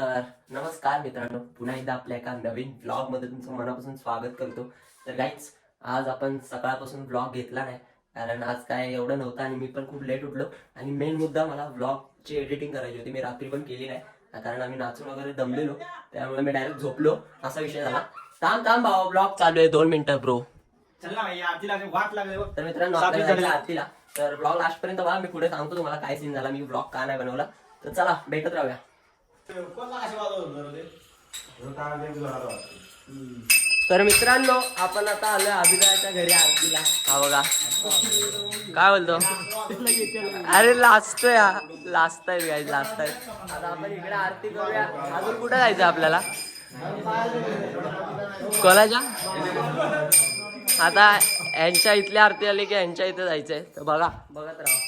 तर नमस्कार मित्रांनो, पुन्हा एकदा आपल्या एका नवीन ब्लॉग मध्ये तुमचं मनापासून स्वागत करतो. तर गाईज, आज आपण सकाळपासून ब्लॉग घेतला नाही कारण आज काय एवढं नव्हतं आणि मी पण खूप लेट उठलो. आणि मेन मुद्दा, मला ब्लॉगची एडिटिंग करायची होती. मी रात्री पण केली नाही कारण आम्ही नाचून वगैरे दमलेलो, त्यामुळे मी डायरेक्ट झोपलो, असा विषय झाला. थांब थांब भाऊ, ब्लॉग चालू आहे, 2 मिनिटं ब्रो. चल ना भाई, आरतीला वाट लागले. तर मित्रांनो, आपल्याला जायचं आरतीला. तर ब्लॉग लास्ट पर्यंत बघा, मी पुढे सांगतो तुम्हाला काय सीन झाला, मी ब्लॉग का नाही बनवला. तर चला भेटत राहूया. तर मित्रांनो, आपण आता आलोय अभिदाच्या घरी आरतीला. हा बघा, काय बोलतो, अरे लास्ट आहे गाईज, लास्ट आहे. आता आपण इकडे आरती करूया. अजून कुठे जायचं आपल्याला? कोणाच्या? आता यांच्या इथली आरती आली की यांच्या इथे जायचंय. तर बघा, बघत राहा.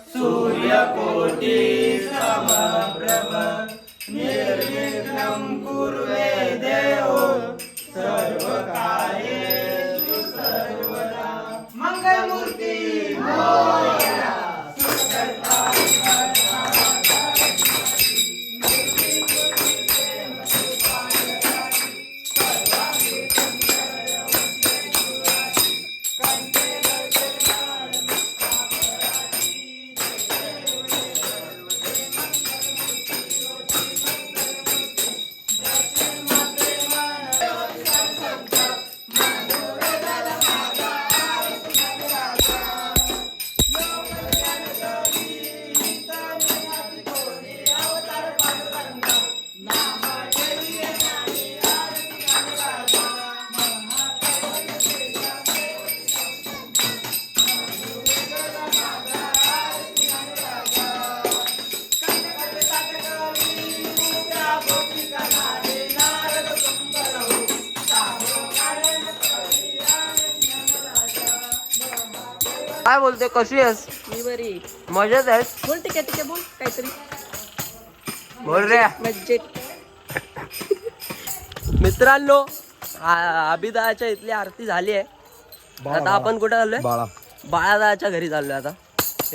सूर्यकोटी समप्रभ निर्विघ्नं कुर्वे देव सर्वकार्येषु सर्वदा मंगलमूर्ती मोरया. काय बोलते, कशी आहेस? मी बरी. मजेत आहेस? बोल, ठीक आहे बोल काहीतरी. बोल रे. मजेत. मित्रांनो, अभिदाच्या इथली आरती झाली आहे. आता आपण कुठे चाललोय? बाळादाच्या घरी चाललोय. आता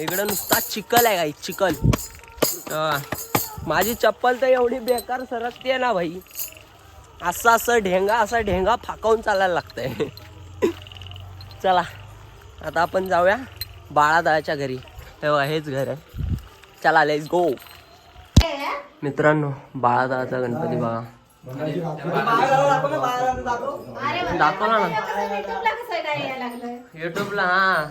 इकडे नुसता चिखल आहे, काही चिखल. माझी चप्पल तर एवढी बेकार सरकते ना भाई, असा ढेंगा फाकावून चालायला लागतंय. चला आता आपण जाऊया बाळादाच्या घरी. हेच घर आहे. चला, लेट्स गो. मित्रांनो, बाळादाचा गणपती बघा. दाखवला ना युट्यूबला. हा,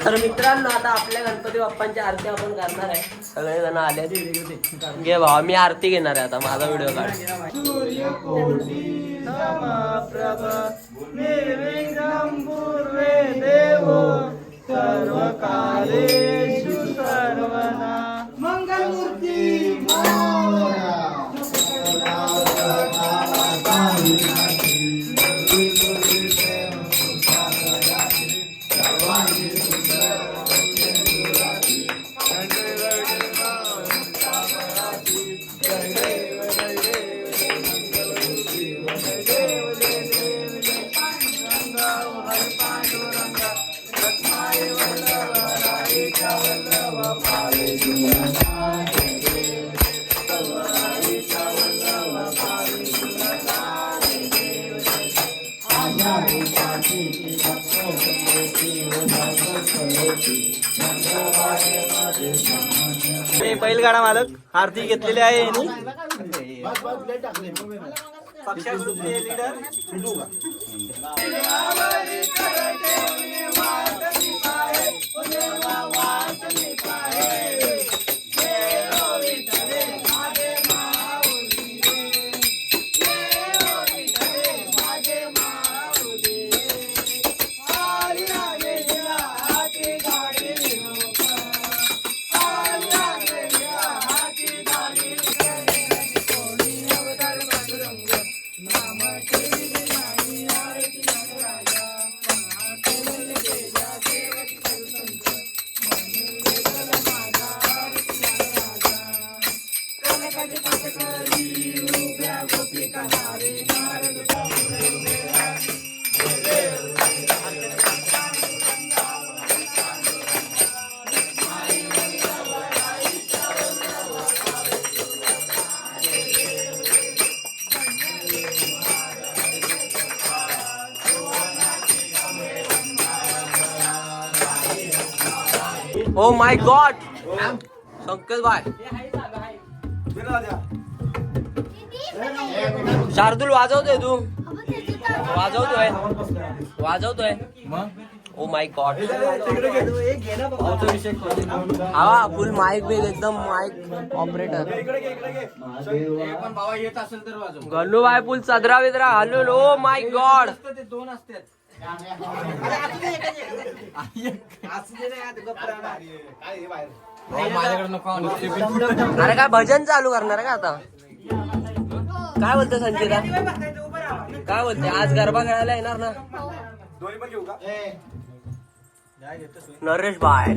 तर मित्रांनो, आता आपल्या गणपती बाप्पांची आरती आपण करणार आहे. सगळे जण आले. घे भावा, मी आरती घेणार आहे आता. माझा व्हिडिओ काढ. सूर्यकोटी समप्रभ निर्विघ्नं कुर्वे देव सर्वकार्येषु सर्वदा मंगलमूर्ती मोरया. बैलगाडा मालक आरती घेतलेली आहे. ओ माय गॉड संकेत भाई शार्दूल वाजवतोय तू वाजवतोय ओ माय गॉड हा फुल माईक बिल एकदम माईक ऑपरेटर गल्लू भाई फुल चदरा बिदरा घालून ओ माय गॉड दोन असतात अरे काय भजन चालू करणार का आता काय बोलतो संचिता काय बोलते आज गरबा खेळायला येणार ना नरेश भाई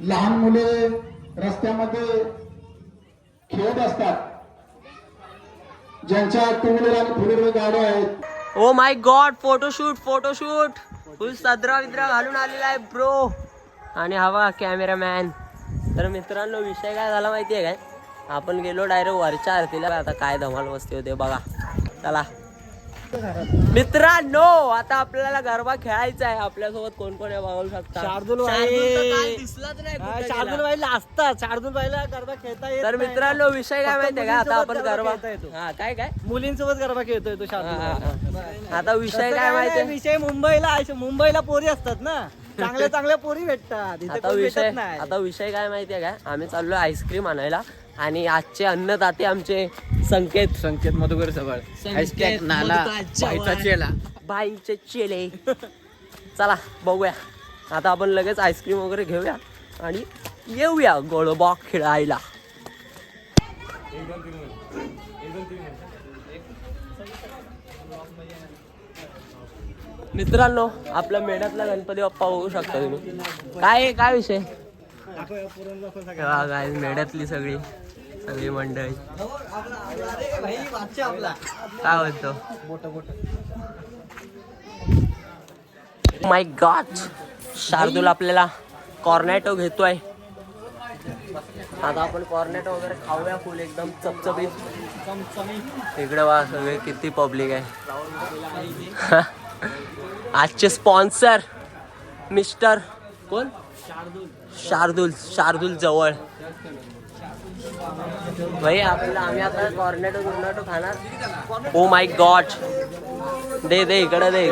लहान मुले रस्त्यामध्ये खेळत असतात, ज्यांच्या टू व्हीलर आणि फोर व्हीलर गाड्या आहेत. ओ माय गॉड फोटोशूट फुल सदरा विद्रा घालून आलेला आहे ब्रो. आणि हवा कॅमेरामॅन. तर मित्रांनो विषय काय झाला माहितीये काय, आपण गेलो डायरेक्ट वरच्या आरतीला. आता काय धमाल मस्ती होते बघा. चला मित्रांनो आता आपल्याला गरबा खेळायचा आहे. आपल्यासोबत कोण कोण आहे बघू शकता. शार्दूल दिसलाच नाही. शार्दूल बाईला असतात, शार्दूल बाईला गरबा खेळता येत तर नाही. मित्रांनो विषय काय माहितीये का, आता आपण गरबा खेळता येतो. हा काय मुलींसोबत गरबा खेळतोय तो शार्दूल. आता विषय काय माहितीये, विषय मुंबईला पोरी असतात ना, चांगल्या पोरी भेटतात. इथे आता कोण विषय भेटत नाही. आता विषय काय माहितीये काय, आम्ही चाललोय आईस्क्रीम आणायला. आणि आजचे अन्नदाते आमचे संकेत मधुकर सवाळ बाईचे चेले. चला बघूया. आता आपण लगेच आईस्क्रीम वगैरे घेऊया आणि येऊया गरबा खेळायला. मित्रांनो आपला मेढ्यातला गणपती बाप्पा बघू शकता तुम्ही. काय विषय काय मेढ्यातली सगळी मंडळी काय बोलतो. माय गॉड शार्दूल आपल्याला कॉर्नेटो घेतोय. आता आपण कॉर्नेटो वगैरे खाऊया फुल एकदम चमचमीत. इकडे वा सगळे किती पब्लिक आहे. आजचे स्पॉन्सर मिस्टर कोण शार्दूल जवळ भाई. आपल्याला आम्ही आता कॉर्नेटो खाणार. ओ माय गॉड दे इकडे दे.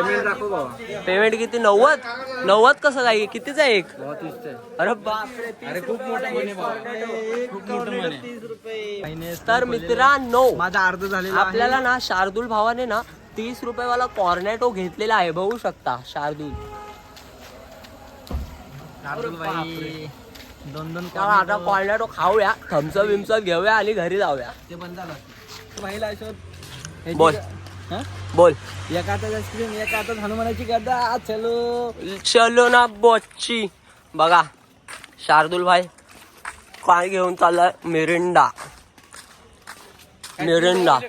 पेमेंट किती 90 कसं काय कितीच आहे एक. अरे बापरे खूप तर मित्रांनो माझा अर्ध झालेला आपल्याला ना शार्दूल भावाने ना 30 रुपयेवाला कॉर्नेटो घेतलेला आहे बघू शकता. शार्दूल दोन आता कॉर्नेटो खाऊया, थम्सअप विमसअप घेऊया आणि घरी जाऊया. ते बंद झालं. बोल बोल. एका हातात आईस्क्रीम एका हातात हनुमानाची गदा. चलो चलो ना बॉची. बघा शार्दुल भाई काय घेऊन चाललाय. मिरिंडा.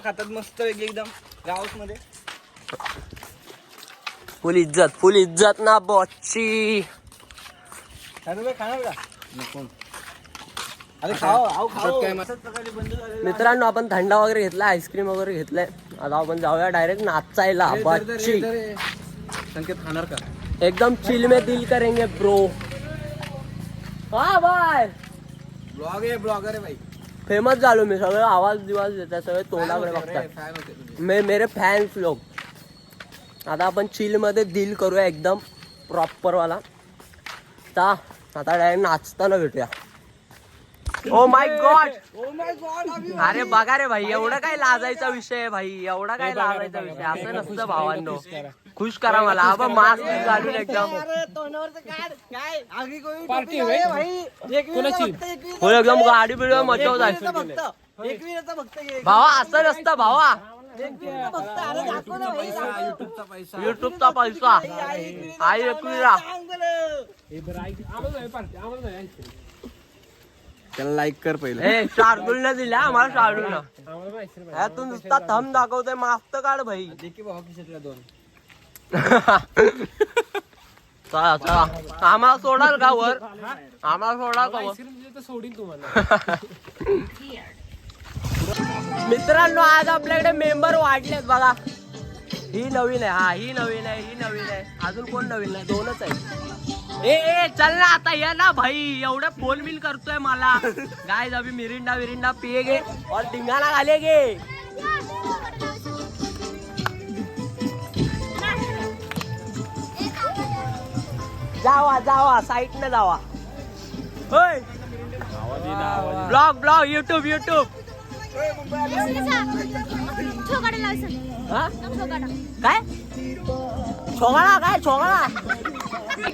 खातात मस्त वेगळी एकदम गावात मध्ये. फुल इज्जत ना बॉची. खाणार का नको. अरे खाओ काय मित्रांनो आपण थंडा वगैरे घेतला आईस्क्रीम वगैरे घेतलाय. आता आपण जाऊया डायरेक्ट नाचायला. बॉची संकेत खाणार का. एकदम चिल में दिल करेंगे ब्रो. हा बाय ब्लॉगर आहे भाई. फेमस झालो मी. सगळे आवाज देतात. सगळे तोंडाकडे बघतात. मेरे फॅन्स लोक. आता आपण चिल मध्ये दिल करूया एकदम प्रॉपर वाला. आता डायरेक्ट नाचताना भेटूया. ओ माय गॉड. अरे बघा रे भाई एवढा काय लाजायचा विषय आहे भाई. एवढा काय लाजायचा विषय असं नसतं भावांनो. खुश करा मला. आपण मास्क घालून एकदम एकदम गाडी बिडी मजा भावा. असं नसतं भावा. युट्यूबचा पैसा आई एकविरा. त्याला लाईक कर पहिले. ए शार्दुलने दिला आम्हाला. शार्दुलनं तू नुसता थंब दाखवतोय. मास्क काढ भाई. दोन चला चला. आम्हाला सोडाल का वर. आम्हाला सोडाल का वर. सोडीन तुम्हाला. मित्रांनो आज आपल्याकडे मेंबर वाढलेत बघा. ही नवीन आहे. हा ही नवीन आहे. ही नवीन आहे. अजून कोण नवीन नाही. दोनच आहे. ए चल ना आता या ना भाई. एवढं फोन बिल करतोय मला. गाइस अभी मिरिंडा पिएगे और धिंगाना घालेगे. जावा साईट न जावा. होय ब्लॉग युट्यूब. काय छोगाळा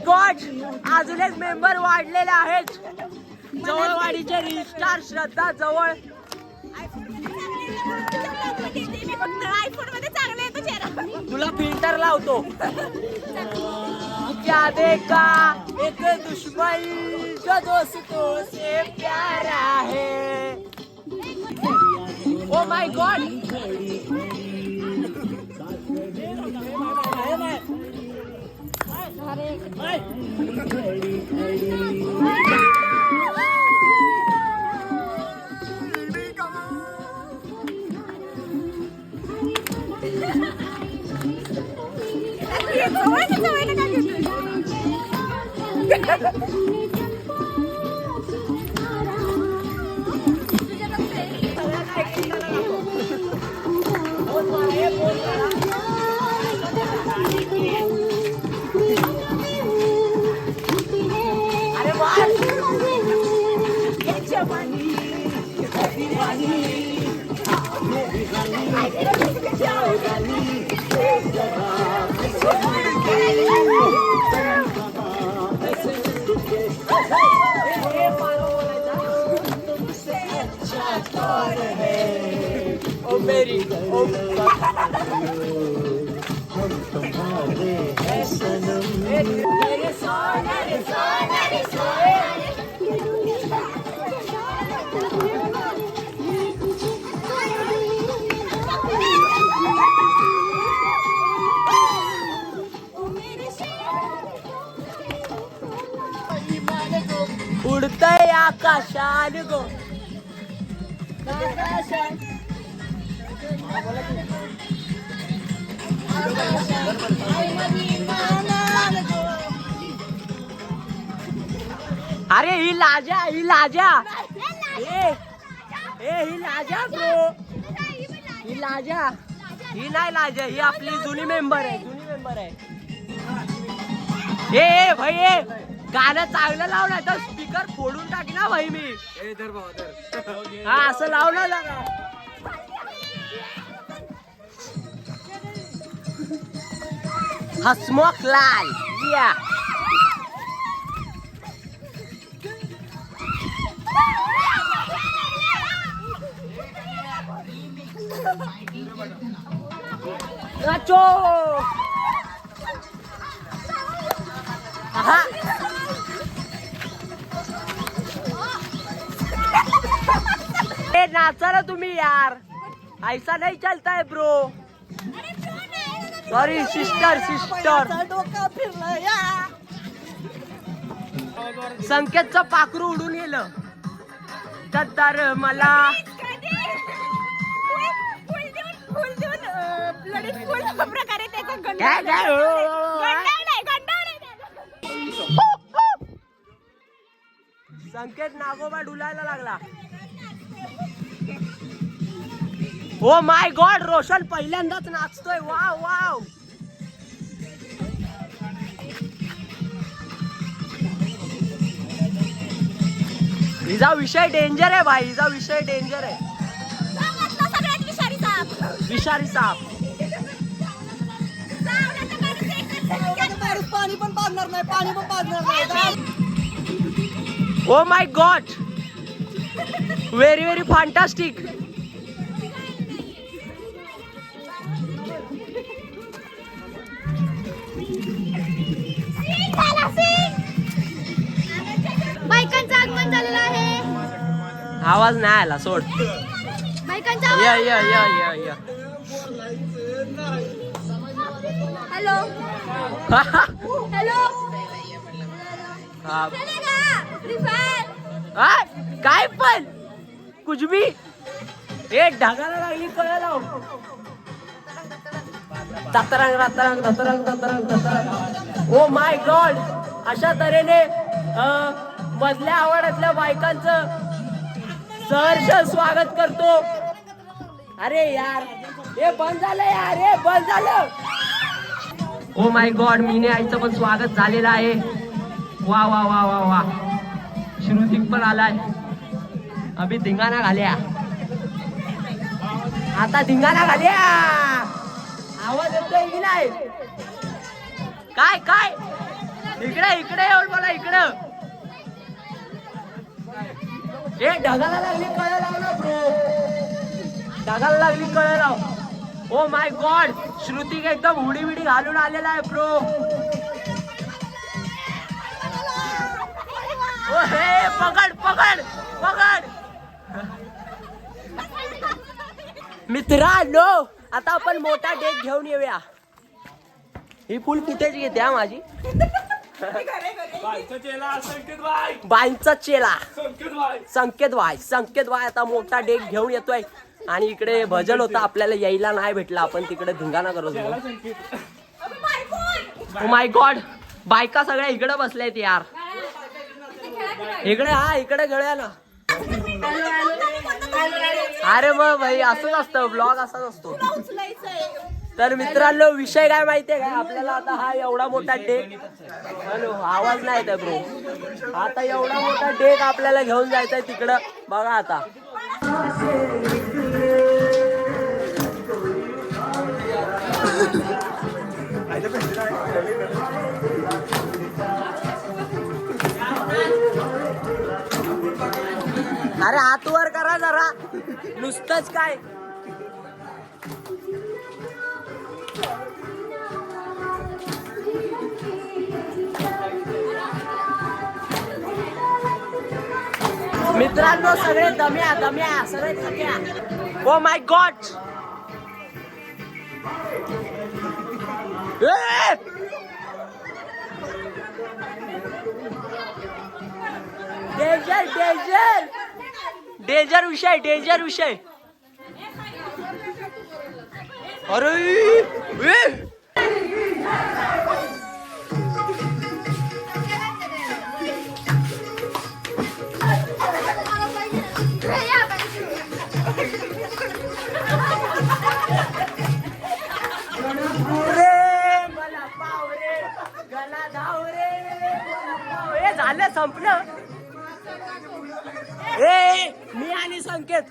गॉड. अजून एक मेंबर वाढलेले आहेत. जवळवाडीचे रिस्टार श्रद्धा जवळ. तुला फिल्टर लावतो. क्या देखा एक दुश्मन जो दोस्तों से प्यारा है. ओ माय गॉड. उडतय आकाशात गो. अरे ही लाजा ही लाजा ब्रो. ही लाजा. ही नाही लाजा. ही आपली जुनी मेंबर आहे. ए भाई गाणं चांगलं लाव ना तर स्पीकर फोडून टाकी ना भाई मी. हा असं लावलं ना. हसमुख लाल या. नाचो. हा ए नाचा ना तुम्ही यार, ऐसा नहीं चलता है ब्रो. Sorry sister sister. डोका फिरलं या. संकेतचं पाखरू उडून गेलं. तर मला काय काय संकेत नागोबा डुलायला लागला. ओ माय गॉड, रोशन पहिल्यांदाच नाचतोय. Wow wow. हिचा विषय डेंजर आहे भाई, हिचा विषय डेंजर आहे. विषारी साप. पाणी पण पाजणार नाही, पाणी पण पाजणार नाही. Oh my god, very very fantastic. बायकांचं आगमन झालेलं आहे. आवाज नाही आला, सोड. बायकांचा या या या या या. हॅलो हॅलो हा. रिफात हा? काय पण कुछ भी. ए ढगाला लागली कळायला. ततरंग रतरंग ततरंग ततरंग ततरंग. ओ माय गॉड, अशा तऱ्हेने मधल्या आवडातल्या बायकांचं सहर्ष स्वागत करतो. अरे यार हे बंद झालं यार, हे बंद झालं. ओ माय गॉड, मीने आईचं पण स्वागत झालेलं आहे. वा वा वा वा वा. श्रुतिक पण आलाय. अभि धिंगाणा घाल्या, आता धिंगाणा घाल्या. आवाज येतोय की नाही? काय काय इकडे इकडे येऊन मला इकडं. ए ढगाला लागली कळ लाव ना ब्रो, ढगाला लागली कळ लाव. ओ माय गॉड, श्रुतिक एकदम उडी बिडी घालून आलेला आहे ब्रो. ओ हे पकड पकड पकड. मित्रांनो, आता आपण मोठा डेक घेऊन येऊया. ही फुल फुटेज घेते हा माझी. बाईंचा चेला संकेत भाई आता मोठा डेक घेऊन येतोय. आणि इकडे भजन होतं, आपल्याला यायला नाही भेटलं, आपण तिकडे धिंगाणा करत होतो. ओ माय गॉड, बायका सगळ्या इकडे बसल्यात यार. इकडे हा इकडे गळ्या ना. अरे मग भाई असंच असतं, ब्लॉग असाच असतो. तर मित्रांनो, विषय काय माहितीये का आपल्याला? आता हा एवढा मोठा डेक, हॅलो आवाज नाही येत ब्रो. आता एवढा मोठा डेक आपल्याला घेऊन जायचंय तिकडं. बघा आता अरे हात वर करा जरा, नुसतंच काय. मित्रांनो, सगळे दम्या दम्या सगळे थक्या. Oh my god, danger danger danger विषय, डेंजर विषय. अरे झालं, संपलं. ए मी आणि संकेत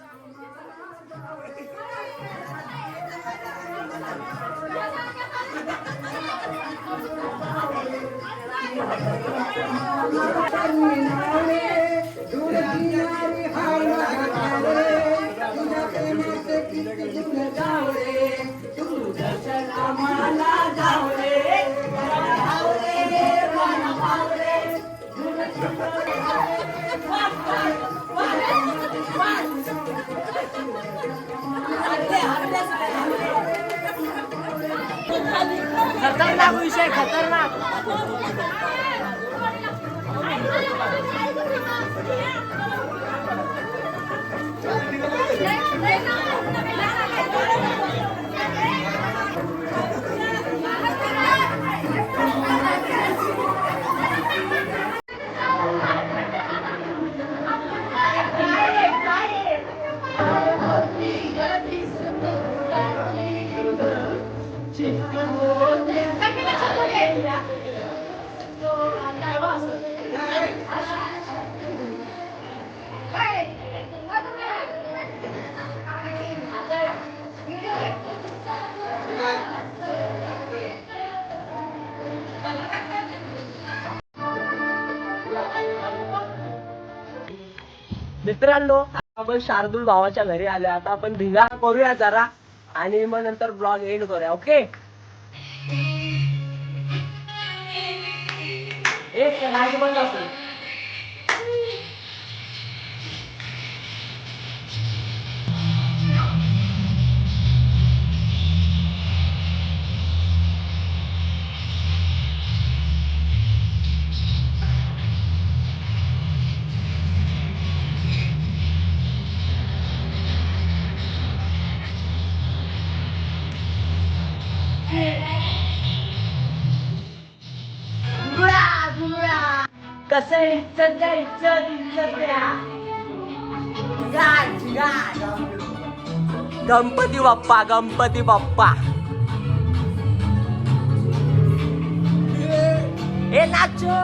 खतरनाक विषय खतरनाक. मित्रांनो आपण शार्दूल भावाच्या घरी आलो. आता आपण धिंगाणा करूया जरा आणि मग नंतर ब्लॉग एंड करूया. ओके एक लाईट बंद असेल. कसं गणपती बाप्पा गणपती बाप्पा. ए नाचो.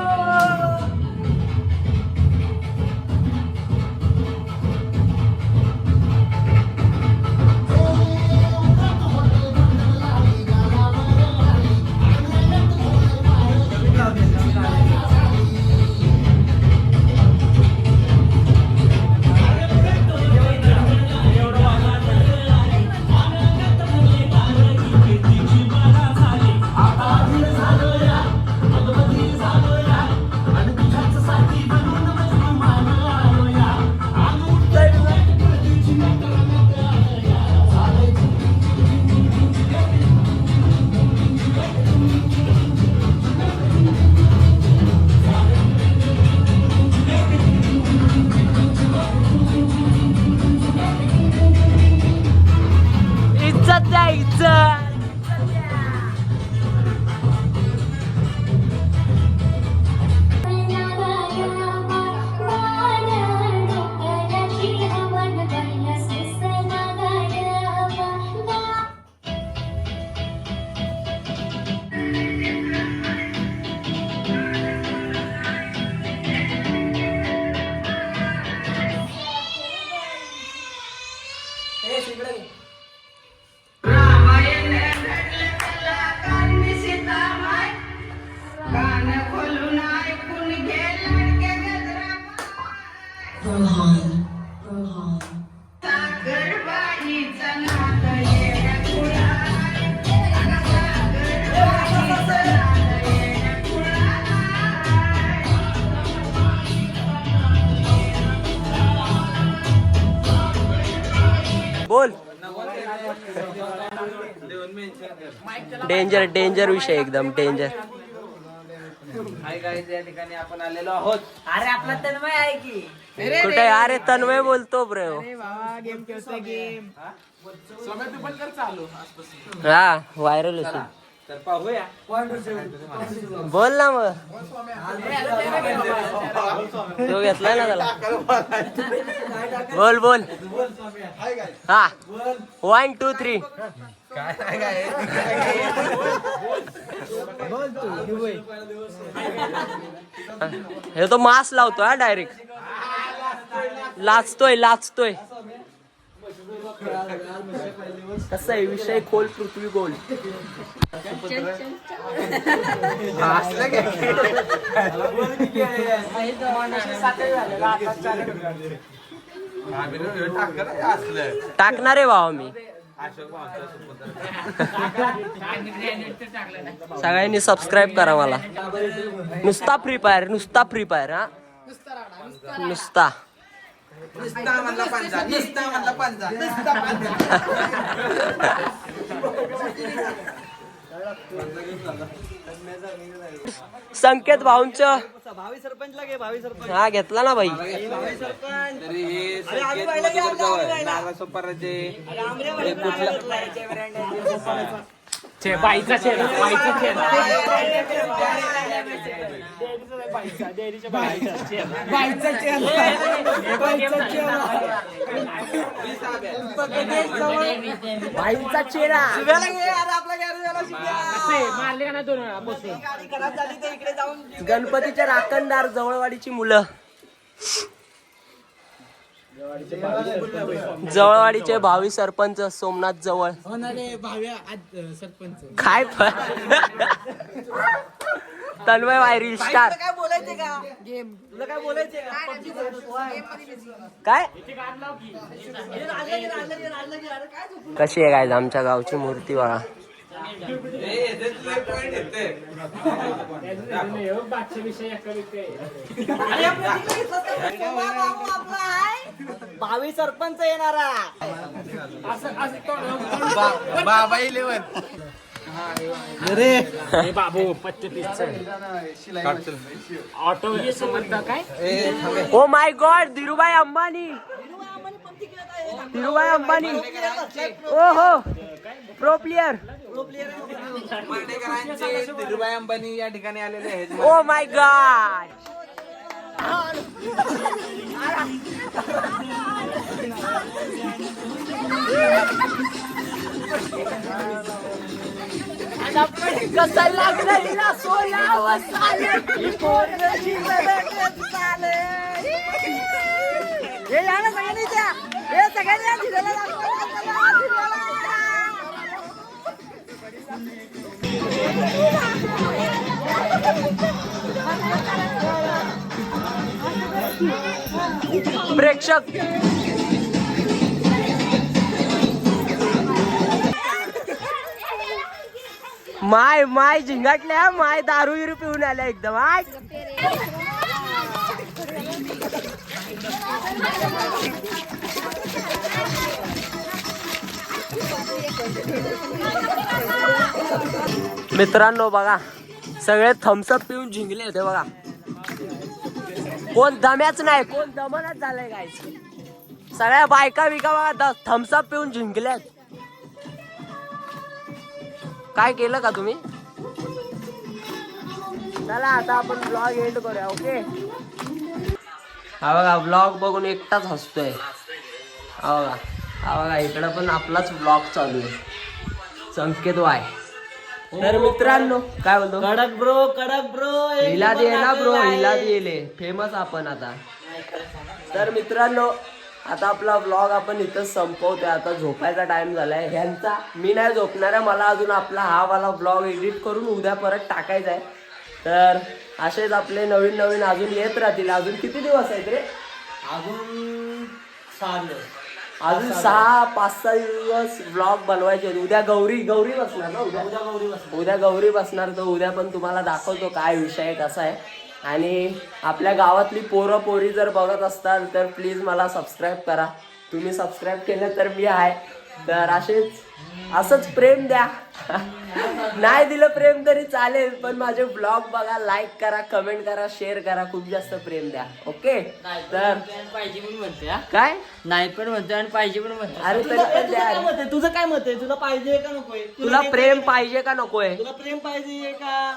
बोल. डेंजर डेंजर विषय एकदम डेंजर. हाय गाईज, या ठिकाणी आपण आलेलो आहोत. अरे आपला तन्मय आहे की कुठे? अरे तन्मय बोलतो ब्रो. गेम खेळतोय गेम. हा व्हायरल होतो. तर पाहूया. बोल ना मग. तो घेतलाय ना त्याला. बोल बोल. हा 1 2 3. हे तो मास्क लावतो हा डायरेक्ट. लाचतोय लाचतोय. कसा आहे विषय खोल पृथ्वी गोल. टाकणार आहे भावा मी. सगळ्यांनी सबस्क्राईब करा मला. नुसता फ्री फायर नुसता फ्री फायर. हा नुसता संकेत भाऊंच भावी सरपंचला घे, भावी सरपंच. हा घेतला ना भाई. भावी सरपंच. बाईचा चेहरा भाईचा चेहरा. मारले का ना 2 वेळा बसले. गणपतीच्या राखणदार जवळवाडीची मुलं. जवळवाडीचे भावी सरपंच सोमनाथ जवळ. काय तन्मय वायरी स्टार. काय बोलायचे का गेम? तुला काय बोलायचे काय कशी आहे काय आमच्या गावची मूर्ती बघा. भावी सरपंच येणारा. बाबू 35 ऑटो समजत काय. Oh my god Dhirubhai Ambani. Dhirubhai Ambani. ओ हो प्रो प्लेयर. धीरूभाई अंबानी या ठिकाणी आलेले आहेत. Oh my god. कसा लागला हिला सोला वसाले. हे या ना सगळ्यांनी द्या. हे सगळ्यांनी या धीराला प्रेक्षक माय झिंगाटल्या. माय दारू विरू पिऊन आल्या एकदम. आय मित्रांनो बघा सगळे थम्सअप पिऊन जिंकले होते बघा. कोण दम्याच नाही, कोण दमनच झालंय काय. सगळ्या बायका बिका बघा थम्सअप पिऊन जिंकल्यात. काय केलं का तुम्ही? चला आता आपण ब्लॉग एंड करूया. ओके हा बघा ब्लॉग बघून एकटाच हसतोय. हा बघा इकडं पण आपलाच ब्लॉग चालू आहे. संकेत वाय. तर मित्रांनो काय बोलतो. कडक ब्रो हिला दे ना ब्रो. हिला दिले फेमस आपण आता. तर मित्रांनो आता आपला ब्लॉग आपण इथं संपवतोय. आता झोपायचा टाइम झालाय ह्यांचा. मी नाही झोपणार आहे. मला अजून आपला हा वाला ब्लॉग एडिट करून उद्या परत टाकायचा आहे. तर असेच आपले नवीन नवीन अजून येत राहतील. अजून किती दिवस आहेत रे? अजून 6 दिवस. अजून 6-5-6 दिवस ब्लॉग बनवायचे. उद्या गौरी बसणार ना. उद्या गौरी बसणार. तर उद्या पण तुम्हाला दाखवतो काय विषय कसा आहे. आणि आपल्या गावातली पोरं पोरी जर बघत असताल तर प्लीज मला सबस्क्राईब करा. तुम्ही सबस्क्राईब केलं तर मी आहे. तर असंच प्रेम द्या. नाही दिलं प्रेम तरी चालेल पण माझे ब्लॉग बघा, लाईक करा, कमेंट करा, शेअर करा. खूप जास्त प्रेम द्या. ओके तर पाहिजे पण म्हणते. काय नाही पण म्हणते आणि पाहिजे पण म्हणते. अरे तरी पण द्या. तुझं काय मत आहे? तुला पाहिजे का नकोय? तुला प्रेम पाहिजे का नकोय? तुला प्रेम पाहिजे का?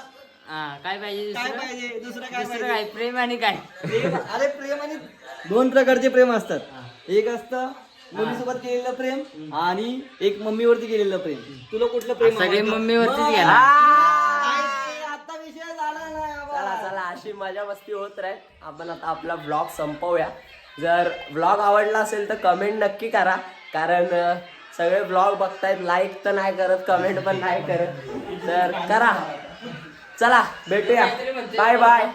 काय पाहिजे काय पाहिजे? दुसरं काय दुसरं पाहिजे? काय प्रेम आणि काय अरे प्रेम आणि 2 प्रकारचे प्रेम असतात. एक असतं मुलीसोबत केलेलं प्रेम आणि एक मम्मीवरती केलेलं प्रेम. तुला कुठलं प्रेम सगळे आवडतं? मम्मीवरतीच मग. गेला. आता विषय झाला नाही बाबा. चला अशी मजा मस्ती होत राहील. आपण आता आपला ब्लॉग संपवूया. जर ब्लॉग आवडला असेल तर कमेंट नक्की करा. कारण सगळे ब्लॉग बघतायत, लाईक तर नाही करत, कमेंट पण नाही करत. तर करा. चला भेटूया. Bye bye.